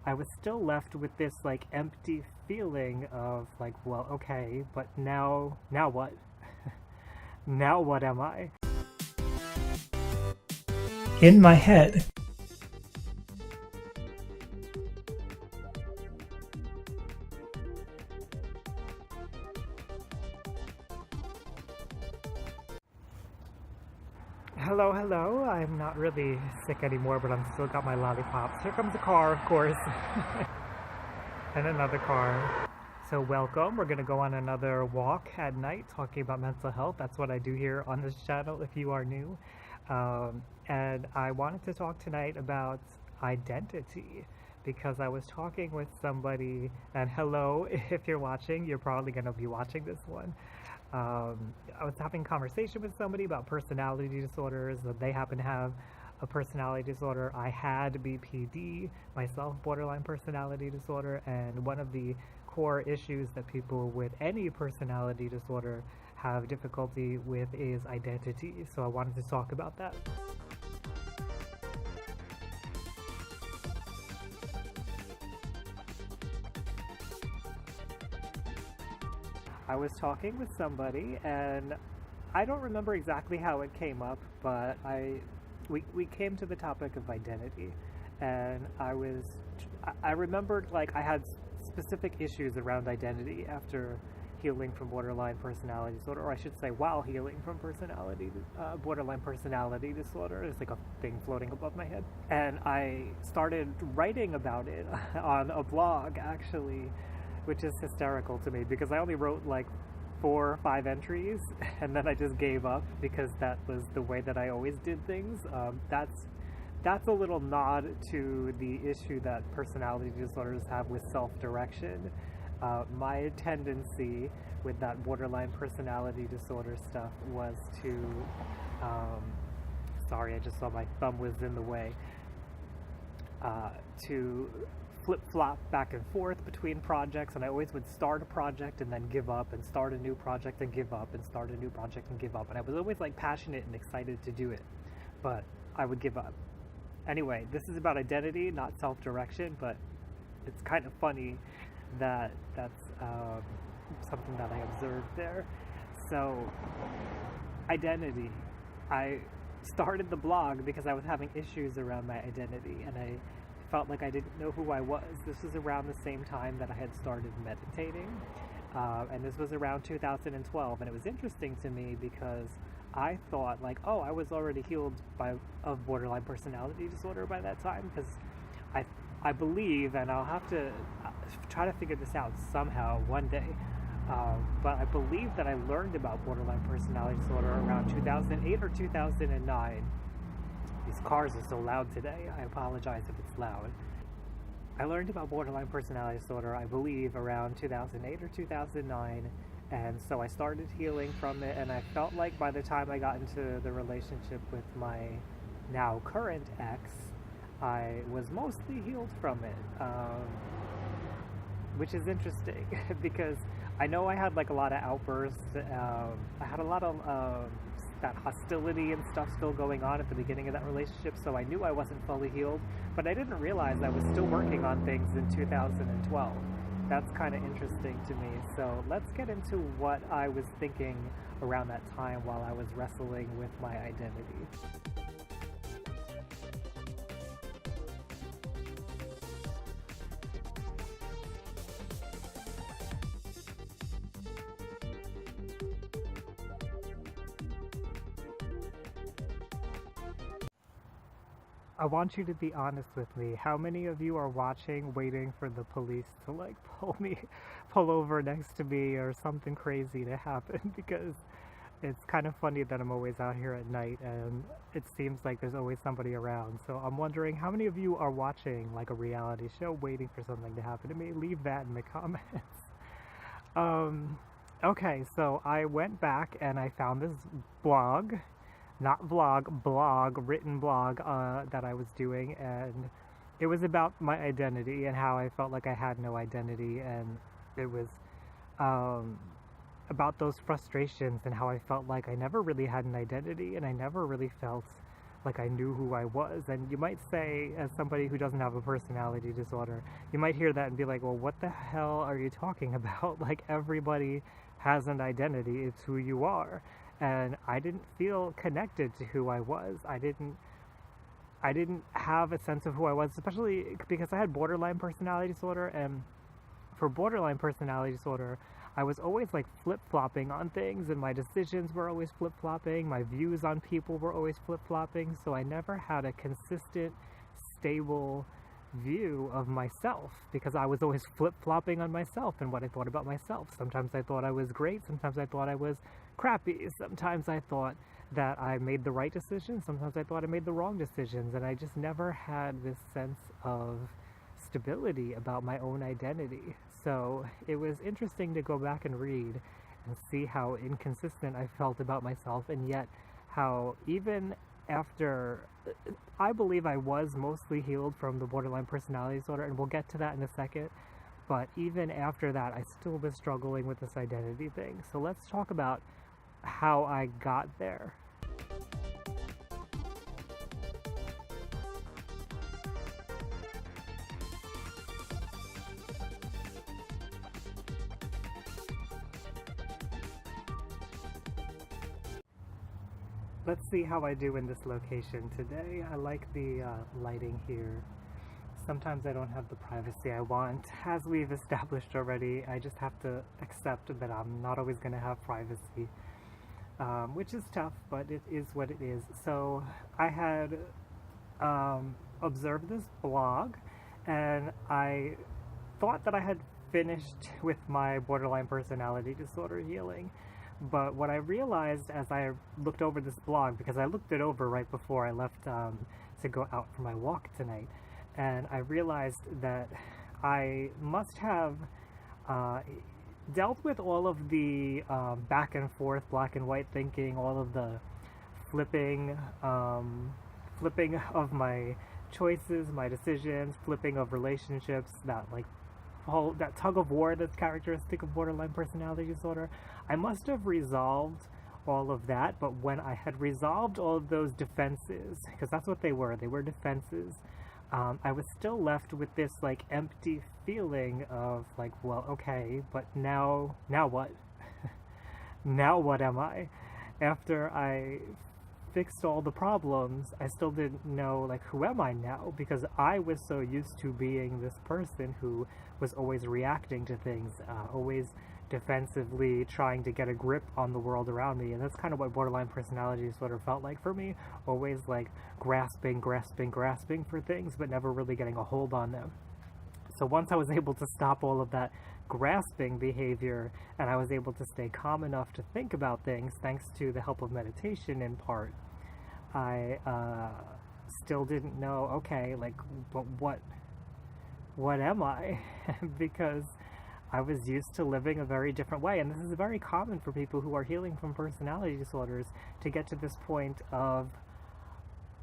I was still left with this like empty feeling of like, well, okay, but now what? Now what am I? In my head. Hello, hello. I'm not really sick anymore, but I'm still got my lollipops. Here comes a car, of course. And another car. So welcome. We're gonna go on another walk at night talking about mental health. That's what I do here on this channel if you are new. And I wanted to talk tonight about identity because I was talking with somebody, and hello, if you're watching, you're probably gonna be watching this one. I was having a conversation with somebody about personality disorders, that they happen to have a personality disorder. I had BPD, myself, borderline personality disorder, and one of the core issues that people with any personality disorder have difficulty with is identity. So I wanted to talk about that. I was talking with somebody, and I don't remember exactly how it came up, but we came to the topic of identity, and I remembered like I had specific issues around identity after healing from borderline personality disorder, or I should say while healing from borderline personality disorder. There's like a thing floating above my head, and I started writing about it on a blog actually, which is hysterical to me because I only wrote like 4 or 5 entries and then I just gave up because that was the way that I always did things. That's a little nod to the issue that personality disorders have with self-direction. My tendency with that borderline personality disorder stuff was to, sorry, I just saw my thumb was in the way, to flip-flop back and forth between projects, and I always would start a project and then give up, and start a new project and give up, and start a new project and give up, and I was always like passionate and excited to do it, but I would give up. Anyway, this is about identity, not self-direction, but it's kind of funny that that's something that I observed there. So, identity. I started the blog because I was having issues around my identity, and I felt like I didn't know who I was. This was around the same time that I had started meditating, and this was around 2012, and it was interesting to me because I thought like, oh, I was already healed of borderline personality disorder by that time, because I believe, and I'll have to try to figure this out somehow one day, but I believe that I learned about borderline personality disorder around 2008 or 2009. These cars are so loud today, I apologize if it's loud. I learned about borderline personality disorder, I believe, around 2008 or 2009, and so I started healing from it, and I felt like by the time I got into the relationship with my now current ex, I was mostly healed from it, which is interesting because I know I had like a lot of outbursts. I had a lot of that hostility and stuff still going on at the beginning of that relationship, so I knew I wasn't fully healed, but I didn't realize I was still working on things in 2012. That's kind of interesting to me. So let's get into what I was thinking around that time while I was wrestling with my identity. I want you to be honest with me. How many of you are watching, waiting for the police to like pull over next to me or something crazy to happen? Because it's kind of funny that I'm always out here at night and it seems like there's always somebody around. So I'm wondering how many of you are watching like a reality show waiting for something to happen to me? Leave that in the comments. Okay, so I went back and I found this blog. Not vlog, blog, written blog that I was doing, and it was about my identity and how I felt like I had no identity, and it was about those frustrations and how I felt like I never really had an identity and I never really felt like I knew who I was. And you might say, as somebody who doesn't have a personality disorder, you might hear that and be like, well, what the hell are you talking about? Like, everybody has an identity, it's who you are. And I didn't feel connected to who I was. I didn't have a sense of who I was, especially because I had borderline personality disorder. And for borderline personality disorder, I was always like flip-flopping on things, and my decisions were always flip-flopping, my views on people were always flip-flopping, so I never had a consistent, stable view of myself, because I was always flip-flopping on myself and what I thought about myself. Sometimes I thought I was great, sometimes I thought I was crappy, sometimes I thought that I made the right decisions, sometimes I thought I made the wrong decisions, and I just never had this sense of stability about my own identity. So it was interesting to go back and read and see how inconsistent I felt about myself, and yet how even after, I believe I was mostly healed from the borderline personality disorder, and we'll get to that in a second, but even after that I still was struggling with this identity thing. So let's talk about how I got there. Let's see how I do in this location today. I like the lighting here. Sometimes I don't have the privacy I want. As we've established already, I just have to accept that I'm not always going to have privacy, which is tough, but it is what it is. So I had observed this blog, and I thought that I had finished with my borderline personality disorder healing. But what I realized as I looked over this blog, because I looked it over right before I left to go out for my walk tonight, and I realized that I must have dealt with all of the back and forth, black and white thinking, all of the flipping of my choices, my decisions, flipping of relationships, that tug of war that's characteristic of borderline personality disorder. I must have resolved all of that, but when I had resolved all of those defenses, because that's what they were defenses, I was still left with this like empty feeling of like, well, okay, but now what? Now what am I? After I fixed all the problems, I still didn't know, like, who am I now? Because I was so used to being this person who was always reacting to things, always defensively trying to get a grip on the world around me. And that's kind of what borderline personality disorder felt like for me. Always like grasping for things, but never really getting a hold on them. So once I was able to stop all of that grasping behavior, and I was able to stay calm enough to think about things, thanks to the help of meditation in part, I still didn't know, okay, like, but what am I? Because I was used to living a very different way, and this is very common for people who are healing from personality disorders, to get to this point of,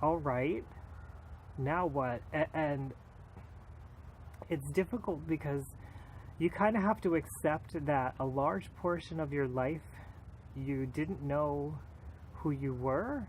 all right, now what? And it's difficult because you kind of have to accept that a large portion of your life you didn't know who you were.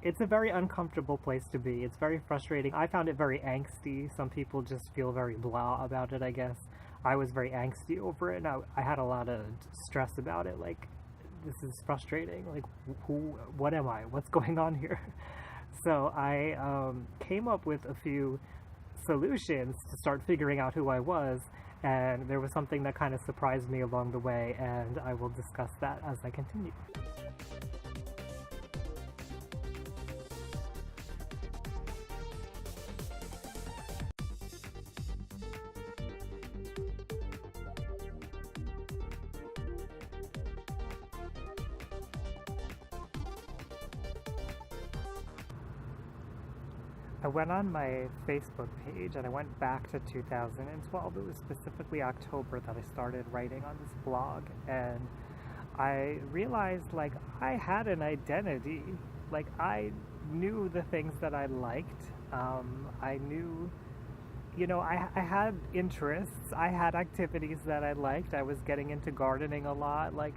It's a very uncomfortable place to be. It's very frustrating. I found it very angsty. Some people just feel very blah about it, I guess. I was very angsty over it, and I had a lot of stress about it. Like, this is frustrating. Like, what am I? What's going on here? So I came up with a few solutions to start figuring out who I was, and there was something that kind of surprised me along the way, and I will discuss that as I continue. I went on my Facebook page and I went back to 2012. It was specifically October that I started writing on this blog, and I realized, like, I had an identity. Like, I knew the things that I liked. I knew, I had interests. I had activities that I liked. I was getting into gardening a lot. Like,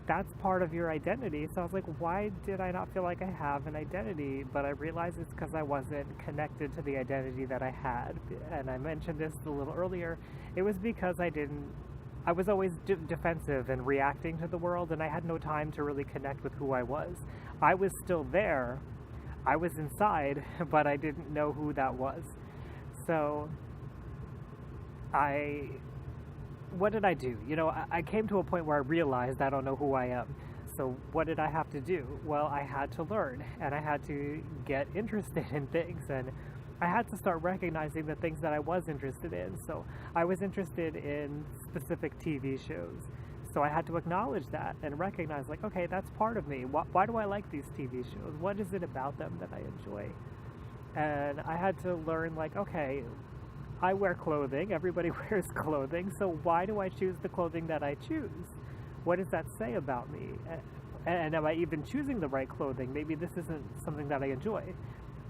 that's part of your identity. So I was like, why did I not feel like I have an identity? But I realized it's because I wasn't connected to the identity that I had. And I mentioned this a little earlier. It was because I was always defensive and reacting to the world, and I had no time to really connect with who I was. I was still there. I was inside, but I didn't know who that was. So what did I do? I came to a point where I realized I don't know who I am. So what did I have to do? Well, I had to learn, and I had to get interested in things, and I had to start recognizing the things that I was interested in. So I was interested in specific TV shows. So I had to acknowledge that and recognize, like, okay, that's part of me. Why do I like these TV shows? What is it about them that I enjoy? And I had to learn, like, okay, I wear clothing. Everybody wears clothing. So why do I choose the clothing that I choose? What does that say about me? And am I even choosing the right clothing? Maybe this isn't something that I enjoy.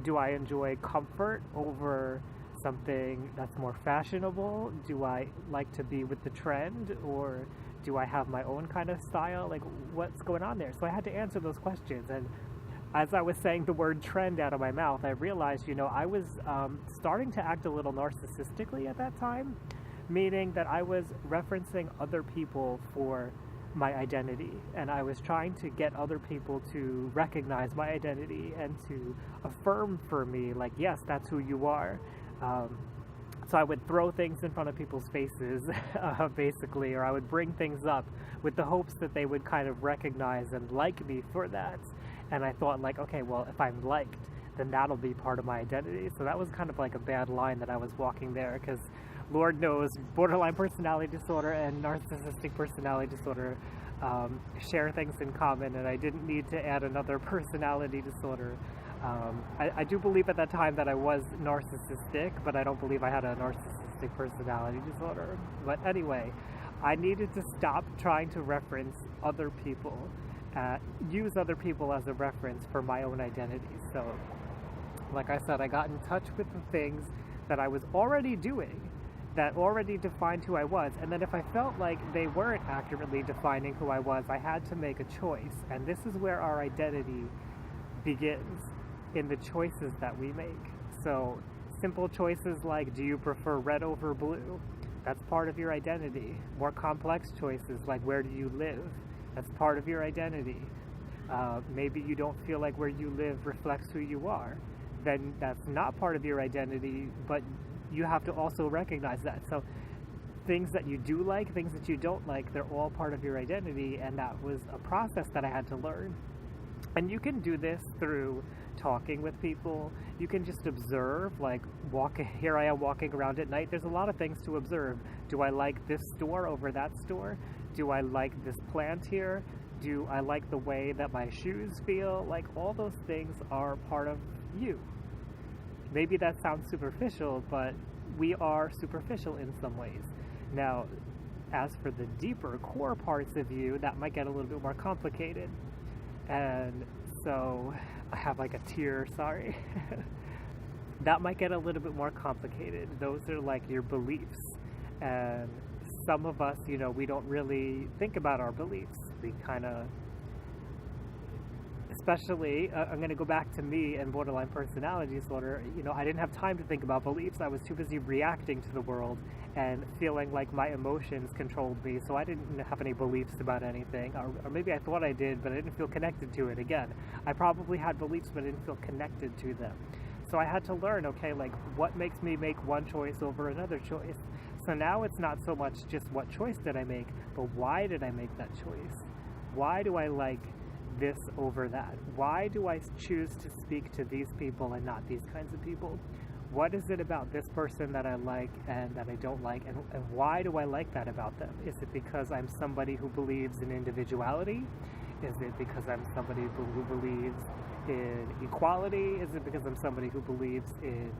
Do I enjoy comfort over something that's more fashionable? Do I like to be with the trend, or do I have my own kind of style? Like, what's going on there? So I had to answer those questions. And as I was saying the word trend out of my mouth, I realized, I was starting to act a little narcissistically at that time, meaning that I was referencing other people for my identity, and I was trying to get other people to recognize my identity and to affirm for me, like, yes, that's who you are. So I would throw things in front of people's faces, basically, or I would bring things up with the hopes that they would kind of recognize and like me for that. And I thought, like, okay, well, if I'm liked, then that'll be part of my identity. So that was kind of like a bad line that I was walking there, because Lord knows borderline personality disorder and narcissistic personality disorder share things in common, and I didn't need to add another personality disorder. I do believe at that time that I was narcissistic, but I don't believe I had a narcissistic personality disorder. But anyway, I needed to stop trying to reference other people, use other people as a reference for my own identity. So, like I said, I got in touch with the things that I was already doing that already defined who I was, and then if I felt like they weren't accurately defining who I was, I had to make a choice. And this is where our identity begins, in the choices that we make. So simple choices like, do you prefer red over blue? That's part of your identity. More complex choices like, where do you live? That's part of your identity. Maybe you don't feel like where you live reflects who you are. Then that's not part of your identity, but you have to also recognize that. So things that you do like, things that you don't like, they're all part of your identity, and that was a process that I had to learn. And you can do this through talking with people. You can just observe, like here I am walking around at night. There's a lot of things to observe. Do I like this store over that store? Do I like this plant here? Do I like the way that my shoes feel? Like, all those things are part of you. Maybe that sounds superficial, but we are superficial in some ways. Now, as for the deeper core parts of you, that might get a little bit more complicated. And so, I have like a tear, sorry. That might get a little bit more complicated. Those are like your beliefs. And some of us, we don't really think about our beliefs. We kind of, especially, I'm going to go back to me and borderline personality disorder. I didn't have time to think about beliefs. I was too busy reacting to the world and feeling like my emotions controlled me. So I didn't have any beliefs about anything. Or maybe I thought I did, but I didn't feel connected to it. Again, I probably had beliefs, but I didn't feel connected to them. So I had to learn, okay, like, what makes me make one choice over another choice? So now it's not so much just what choice did I make, but why did I make that choice? Why do I like this over that? Why do I choose to speak to these people and not these kinds of people? What is it about this person that I like and that I don't like, and why do I like that about them? Is it because I'm somebody who believes in individuality? Is it because I'm somebody who believes in equality? Is it because I'm somebody who believes in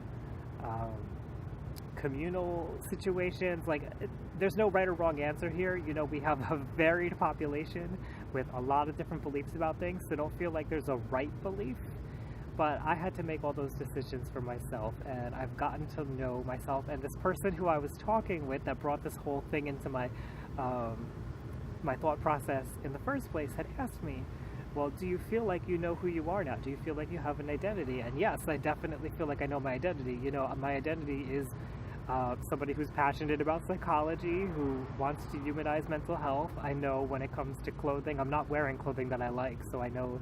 communal situations? Like, there's no right or wrong answer here. We have a varied population with a lot of different beliefs about things, so don't feel like there's a right belief. But I had to make all those decisions for myself, and I've gotten to know myself. And this person who I was talking with that brought this whole thing into my my thought process in the first place had asked me, well, do you feel like you know who you are now? Do you feel like you have an identity? And yes, I definitely feel like I know my identity. You know, my identity is somebody who's passionate about psychology, who wants to humanize mental health. I know when it comes to clothing, I'm not wearing clothing that I like, so I know,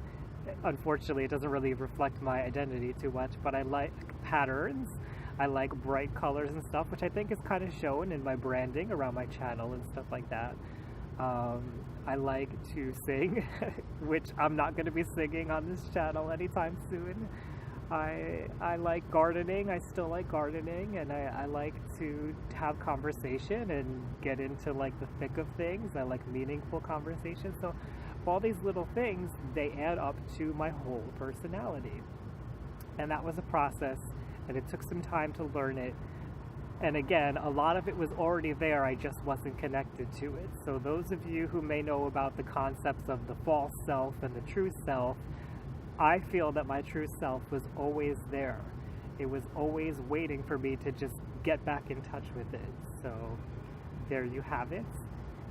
unfortunately, it doesn't really reflect my identity too much, but I like patterns. I like bright colors and stuff, which I think is kind of shown in my branding around my channel and stuff like that. I like to sing, which I'm not going to be singing on this channel anytime soon. I like gardening. I still like gardening, and I like to have conversation and get into like the thick of things. I like meaningful conversation. So all these little things, they add up to my whole personality. And that was a process, and it took some time to learn it. And again, a lot of it was already there, I just wasn't connected to it. So those of you who may know about the concepts of the false self and the true self, I feel that my true self was always there. It was always waiting for me to just get back in touch with it. So there you have it.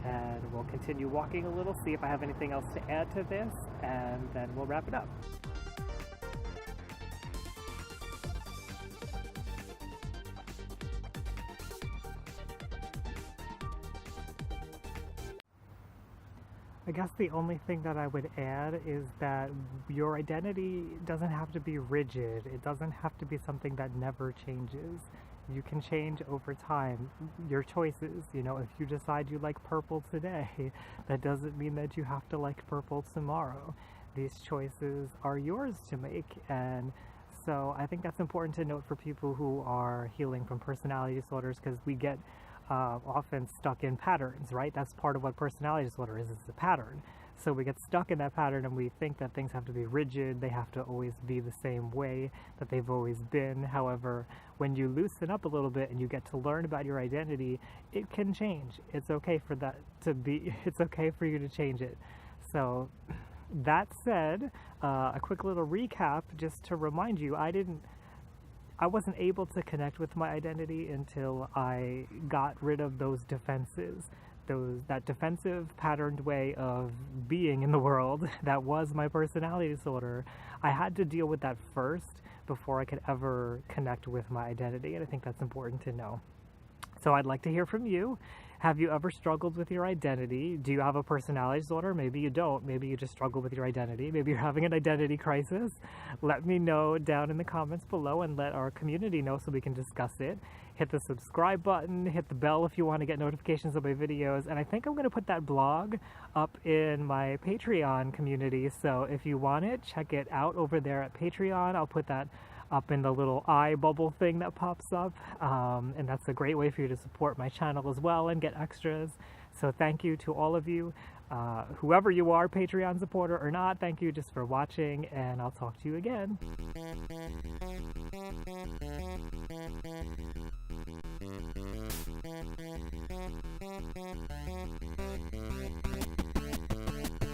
And we'll continue walking a little, see if I have anything else to add to this, and then we'll wrap it up. I guess the only thing that I would add is that your identity doesn't have to be rigid. It doesn't have to be something that never changes. You can change over time. Your choices, you know, if you decide you like purple today, that doesn't mean that you have to like purple tomorrow. These choices are yours to make, and so I think that's important to note for people who are healing from personality disorders, because we get often stuck in patterns, right? That's part of what personality disorder is, it's a pattern. So we get stuck in that pattern and we think that things have to be rigid, they have to always be the same way that they've always been. However, when you loosen up a little bit and you get to learn about your identity, it can change. It's okay for that to be, it's okay for you to change it. So that said, a quick little recap just to remind you, I wasn't able to connect with my identity until I got rid of those defenses, that defensive patterned way of being in the world that was my personality disorder. I had to deal with that first before I could ever connect with my identity, and I think that's important to know. So I'd like to hear from you. Have you ever struggled with your identity? Do you have a personality disorder? Maybe you don't. Maybe you just struggle with your identity. Maybe you're having an identity crisis. Let me know down in the comments below and let our community know so we can discuss it. Hit the subscribe button, hit the bell if you want to get notifications of my videos, and I think I'm going to put that blog up in my Patreon community, so if you want it, check it out over there at Patreon. I'll put that up in the little eye bubble thing that pops up, and that's a great way for you to support my channel as well and get extras. So thank you to all of you, whoever you are, Patreon supporter or not, thank you just for watching, and I'll talk to you again.